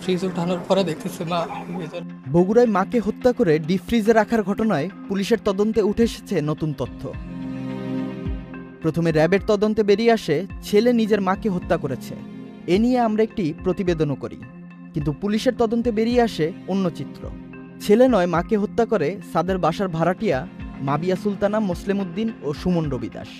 Fridge উঠানোর পরে দেখতেছি মা ভিতরে। বগুড়ায় মাকে হত্যা করে ডিপ ফ্রিজে রাখার ঘটনায় পুলিশের তদন্তে উঠে এসেছে নতুন তথ্য। প্রথমে র্যাবের তদন্তে বেরিয়ে আসে ছেলে নিজের মাকে হত্যা করেছে। এ নিয়ে আমরা একটি প্রতিবেদনও করি, কিন্তু পুলিশের তদন্তে বেরিয়ে আসে অন্য চিত্র। ছেলে নয়, মাকে হত্যা করে সাদের বাসার ভাড়াটিয়া মাবিয়া সুলতানা, মোসলেম উদ্দিন ও সুমন রবি দাস।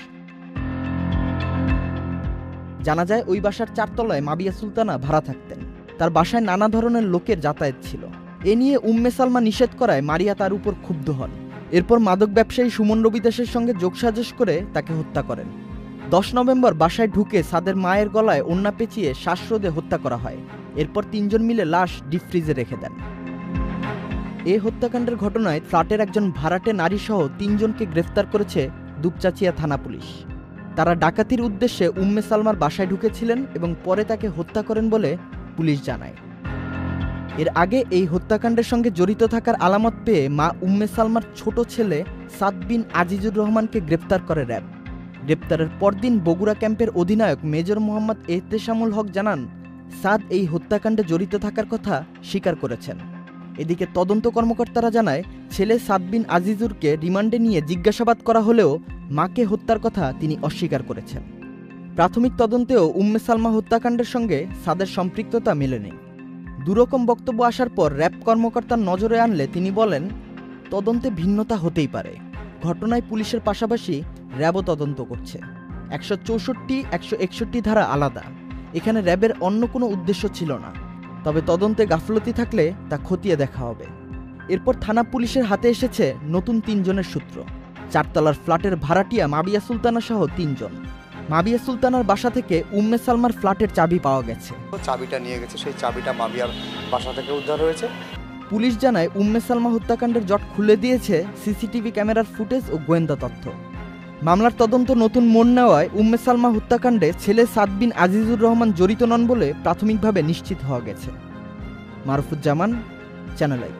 জানা যায় ওই বাসার 4 তলায় মাবিয়া সুলতানা ভাড়া থাকতেন। তার বাসায় নানা ধরনের লোকের যাতায়াত ছিল। এ নিয়ে উম্মে সালমা নিষেধ করায় মারিয়া তার উপর ক্ষুব্ধ হন। এরপর মাদক ব্যবসায়ী সুমন রবি দাসের সঙ্গে যোগসাজশ করে তাকে হত্যা করেন। 10 নভেম্বর বাসায় ঢুকে সাদের মায়ের গলায় ওড়না পেঁচিয়ে শ্বাসরোধে হত্যা করা হয়। এরপর 3 জন মিলে লাশ ডিপ ফ্রিজে রেখে দেন। এ হত্যাকাণ্ডের ঘটনায় ফ্ল্যাটের একজন ভাড়াটে নারীসহ 3 জনকে গ্রেফতার করেছে দুপচাচিয়া থানা পুলিশ। তারা ডাকাতির উদ্দেশ্যে উম্মে সালমার বাসায় ঢুকেছিলেন এবং পরে তাকে হত্যা করেন বলে পুলিশ জানায়। এর আগে এই হত্যাকাণ্ডের সঙ্গে জড়িত থাকার আলামত পেয়ে মা উম্মে সালমার ছোট ছেলে সাদ বিন আজিজুর রহমানকে গ্রেপ্তার করে র্যাব। গ্রেপ্তারের পরদিন বগুড়া ক্যাম্পের অধিনায়ক মেজর মোহাম্মদ এহতেশামুল হক জানান, সাদ এই হত্যাকাণ্ডে জড়িত থাকার কথা স্বীকার করেছেন। এদিকে তদন্ত কর্মকর্তারা জানায়, ছেলে সাদ বিন আজিজুরকে রিমান্ডে নিয়ে জিজ্ঞাসাবাদ করা হলেও মাকে হত্যার কথা তিনি অস্বীকার করেছেন। প্রাথমিক তদন্তেও উম্মে সালমা হত্যাকাণ্ডের সঙ্গে সাদের সম্পৃক্ততা মেলেনি। দুরকম বক্তব্য আসার পর র্যাব কর্মকর্তার নজরে আনলে তিনি বলেন, তদন্তে ভিন্নতা হতেই পারে। ঘটনায় পুলিশের পাশাপাশি র্যাবও তদন্ত করছে। 164, 161 ধারা আলাদা। এখানে র্যাবের অন্য কোনো উদ্দেশ্য ছিল না। তবে তদন্তে গাফলতি থাকলে তা খতিয়ে দেখা হবে। এরপর থানা পুলিশের হাতে এসেছে নতুন 3 জনের সূত্র। 4 তলার ফ্ল্যাটের ভাড়াটিয়া মাবিয়া সুলতানা সহ 3 জন। মাবিয়া সুলতানার বাসা থেকে উম্মে সালমার ফ্ল্যাটের চাবি পাওয়া গেছে। চাবিটা নিয়ে গেছে, সেই চাবিটা মাবিয়ার বাসা থেকে উদ্ধার হয়েছে। পুলিশ জানায়, উম্মে সালমা হত্যাকাণ্ডের জট খুলে দিয়েছে সিসিটিভি ক্যামেরার ফুটেজ ও গোয়েন্দা তথ্য। মামলার তদন্ত নতুন মোড় নেওয়ায় উম্মে সালমা হত্যাকাণ্ডে ছেলে সাদ বিন আজিজুর রহমান জড়িত নন বলে প্রাথমিকভাবে নিশ্চিত হওয়া গেছে। মারুফুজ্জামান, চ্যানেল আই।